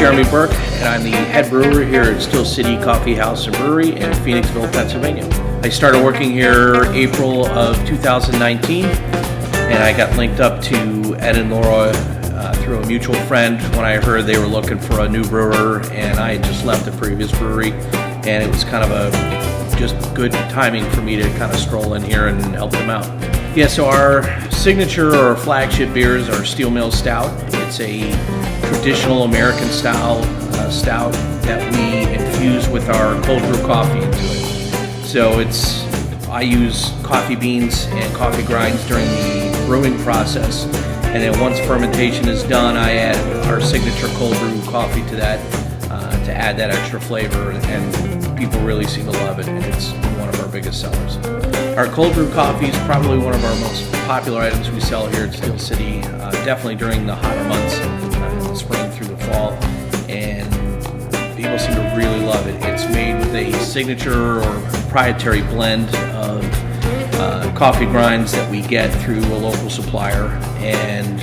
Jeremy Burke, and I'm the head brewer here at Steel City Coffee House and Brewery in Phoenixville, Pennsylvania. I started working here April of 2019, and I got linked up to Ed and Laura through a mutual friend when I heard they were looking for a new brewer, and I had just left the previous brewery, and it was kind of a just good timing for me to kind of stroll in here and help them out. Yeah, so our signature or flagship beers are Steel Mill Stout. It's a traditional American style stout that we infuse with our cold brew coffee into it. So I use coffee beans and coffee grinds during the brewing process, and then once fermentation is done, I add our signature cold brew coffee to that to add that extra flavor, and people really seem to love it, and it's one of our biggest sellers. Our cold brew coffee is probably one of our most popular items we sell here at Steel City, definitely during the hotter months, the spring through the fall, and people seem to really love it. It's made with a signature or proprietary blend of coffee grinds that we get through a local supplier, and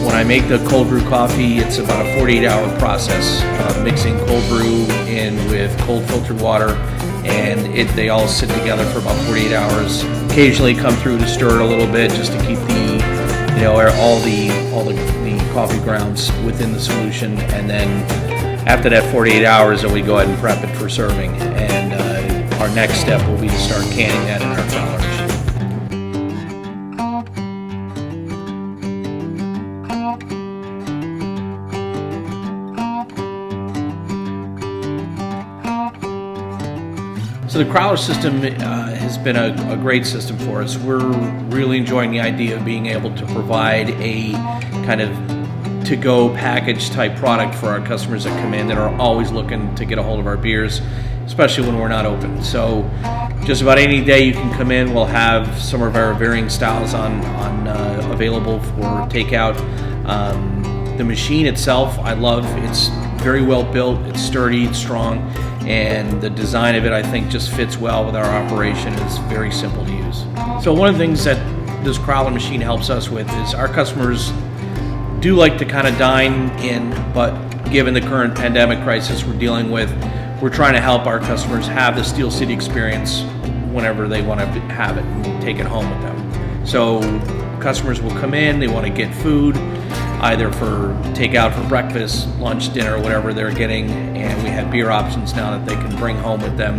when I make the cold brew coffee, it's about a 48-hour process, mixing cold brew in with cold filtered water, and they all sit together for about 48 hours. Occasionally come through to stir it a little bit just to keep all the coffee grounds within the solution, and then after that 48 hours, then we go ahead and prep it for serving. And our next step will be to start canning that in our Crowler Machine. So the Crowler System has been a great system for us. We're really enjoying the idea of being able to provide a kind of to-go package type product for our customers that come in that are always looking to get a hold of our beers, especially when we're not open. So just about any day you can come in, we'll have some of our varying styles on available for takeout. The machine itself, I love. It's very well built, it's sturdy, it's strong, and the design of it, I think, just fits well with our operation. It's very simple to use. So one of the things that this Crowler Machine helps us with is our customers do like to kind of dine in, but given the current pandemic crisis we're dealing with, we're trying to help our customers have the Steel City experience whenever they want to have it and take it home with them. So customers will come in, they want to get food, either for takeout for breakfast, lunch, dinner, whatever they're getting, and we have beer options now that they can bring home with them.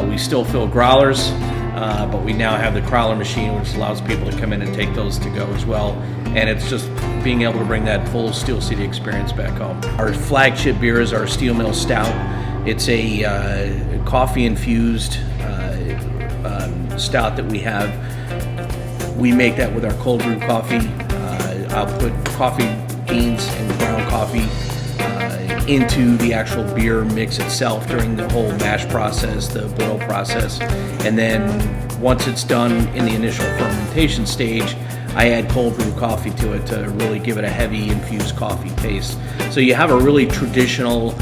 We still fill growlers, but we now have the Crowler Machine, which allows people to come in and take those to go as well, and it's just being able to bring that full Steel City experience back home. Our flagship beer is our Steel Mill Stout. It's a coffee-infused stout that we have. We make that with our cold brew coffee. I'll put coffee beans and ground coffee into the actual beer mix itself during the whole mash process, the boil process, and then once it's done in the initial fermentation stage, I add cold brew coffee to it to really give it a heavy infused coffee taste. So you have a really traditional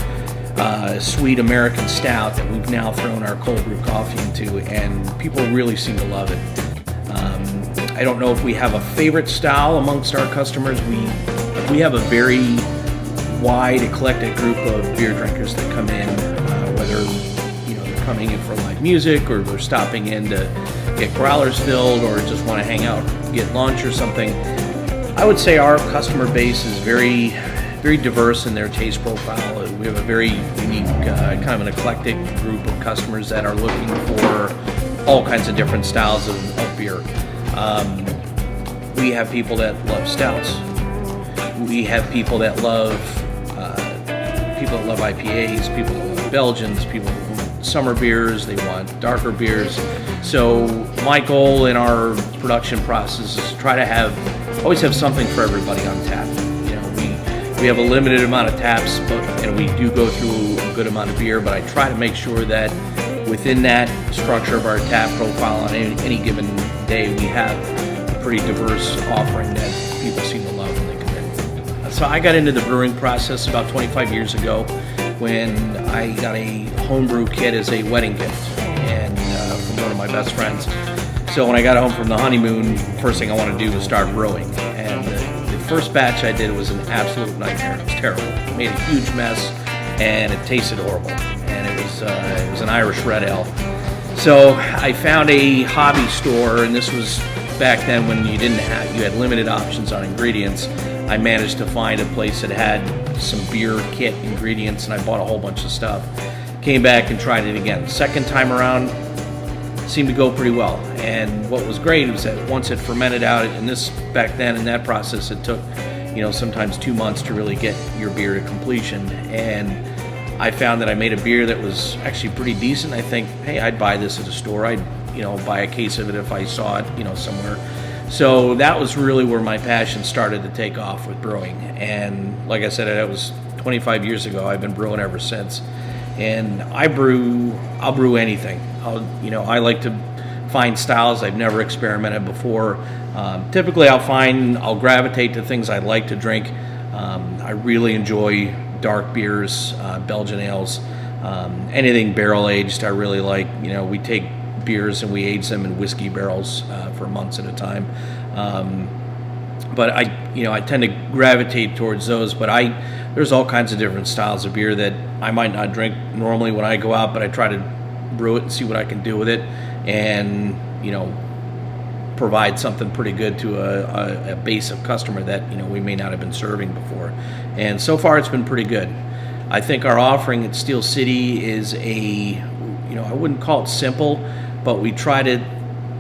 sweet American stout that we've now thrown our cold brew coffee into, and people really seem to love it. I don't know if we have a favorite style amongst our customers. We have a very wide, eclectic group of beer drinkers that come in, whether they're coming in for live music, or they're stopping in to get growlers filled, or just want to hang out, get lunch or something. I would say our customer base is very, very diverse in their taste profile. We have a very unique, kind of an eclectic group of customers that are looking for all kinds of different styles of beer. We have people that love stouts. We have people that love IPAs, people that love Belgians, people who want summer beers, they want darker beers. So my goal in our production process is to try to always have something for everybody on tap. We have a limited amount of taps, but we do go through a good amount of beer, but I try to make sure that within that structure of our tap profile on any given day, we have a pretty diverse offering that people seem to love when they come in. So I got into the brewing process about 25 years ago when I got a homebrew kit as a wedding gift, and from one of my best friends. So when I got home from the honeymoon, first thing I wanted to do was start brewing. And the first batch I did was an absolute nightmare. It was terrible. It made a huge mess, and it tasted horrible. And it was an Irish red ale. So I found a hobby store, and this was back then when you had limited options on ingredients. I managed to find a place that had some beer kit ingredients, and I bought a whole bunch of stuff. Came back and tried it again. Second time around, seemed to go pretty well. And what was great was that once it fermented out, and this back then in that process, it took, sometimes 2 months to really get your beer to completion. And I found that I made a beer that was actually pretty decent. I think, hey, I'd buy this at a store. I'd, buy a case of it if I saw it, somewhere. So that was really where my passion started to take off with brewing. And like I said, that was 25 years ago. I've been brewing ever since. And I'll brew anything. I like to find styles I've never experimented before. Typically I'll gravitate to things I like to drink. I really enjoy dark beers, Belgian ales, anything barrel aged I really like. We take beers and we age them in whiskey barrels for months at a time. But I tend to gravitate towards those, but there's all kinds of different styles of beer that I might not drink normally when I go out, but I try to brew it and see what I can do with it, and provide something pretty good to a base of customer that we may not have been serving before. And so far it's been pretty good. I think our offering at Steel City is I wouldn't call it simple, but we try to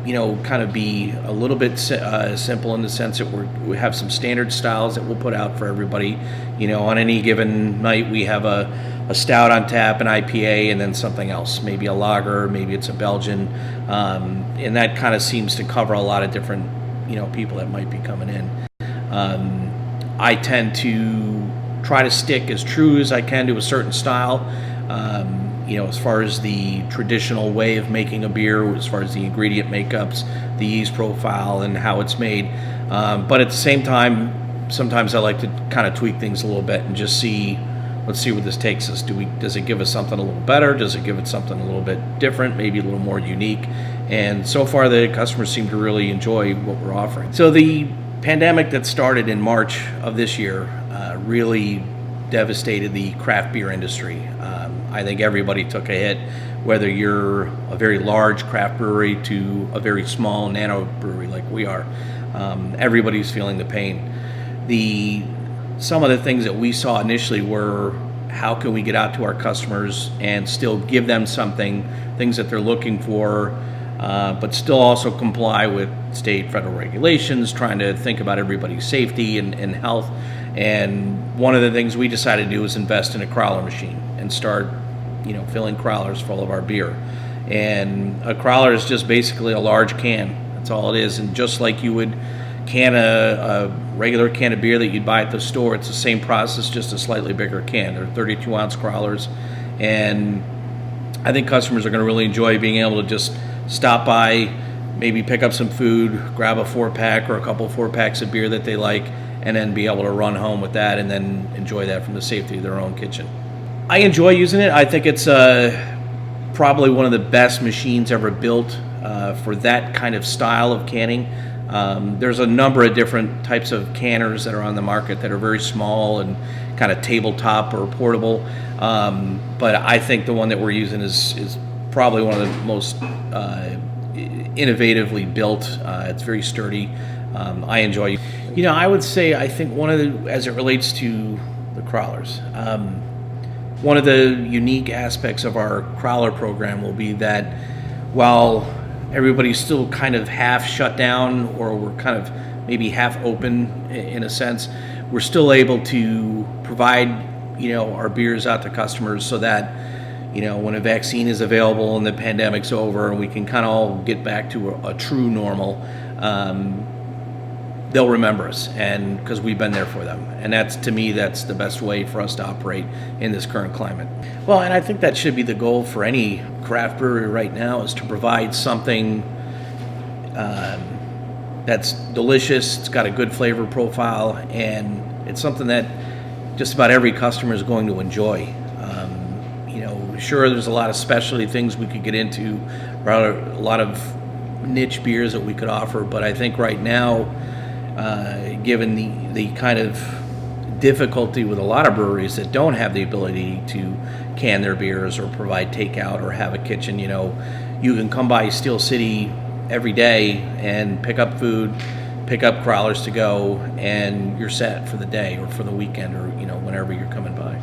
kind of be a little bit simple in the sense that we have some standard styles that we'll put out for everybody. On any given night we have a stout on tap, an IPA, and then something else, maybe a lager, maybe it's a Belgian, and that kind of seems to cover a lot of different people that might be coming in. I tend to try to stick as true as I can to a certain style. As far as the traditional way of making a beer, as far as the ingredient makeups, the yeast profile, and how it's made. But at the same time, sometimes I like to kind of tweak things a little bit and just let's see where this takes us. Does it give us something a little better? Does it give it something a little bit different, maybe a little more unique? And so far, the customers seem to really enjoy what we're offering. So the pandemic that started in March of this year really devastated the craft beer industry. I think everybody took a hit, whether you're a very large craft brewery to a very small nano brewery like we are. Everybody's feeling the pain. Some of the things that we saw initially were, how can we get out to our customers and still give them things that they're looking for, but still also comply with state, federal regulations, trying to think about everybody's safety and health. And one of the things we decided to do was invest in a Crowler machine and start, filling Crowlers full of our beer. And a Crowler is just basically a large can. That's all it is. And just like you would can a regular can of beer that you'd buy at the store, it's the same process, just a slightly bigger can. They're 32-ounce Crowlers. And I think customers are going to really enjoy being able to just stop by, maybe pick up some food, grab a 4-pack or a couple 4-packs of beer that they like, and then be able to run home with that and then enjoy that from the safety of their own kitchen. I enjoy using it. I think it's probably one of the best machines ever built for that kind of style of canning. There's a number of different types of canners that are on the market that are very small and kind of tabletop or portable. But I think the one that we're using is probably one of the most innovatively built. It's very sturdy. I enjoy. I would say I think as it relates to the Crowlers, one of the unique aspects of our Crowler program will be that while everybody's still kind of half shut down, or we're kind of maybe half open in a sense, we're still able to provide our beers out to customers so that when a vaccine is available and the pandemic's over and we can kind of all get back to a true normal, they'll remember us, and because we've been there for them. And that's the best way for us to operate in this current climate. Well, and I think that should be the goal for any craft brewery right now, is to provide something that's delicious, it's got a good flavor profile, and it's something that just about every customer is going to enjoy. Sure, there's a lot of specialty things we could get into, a lot of niche beers that we could offer, but I think right now, given the kind of difficulty with a lot of breweries that don't have the ability to can their beers or provide takeout or have a kitchen. You can come by Steel City every day and pick up food, pick up Crowlers to go, and you're set for the day or for the weekend or whenever you're coming by.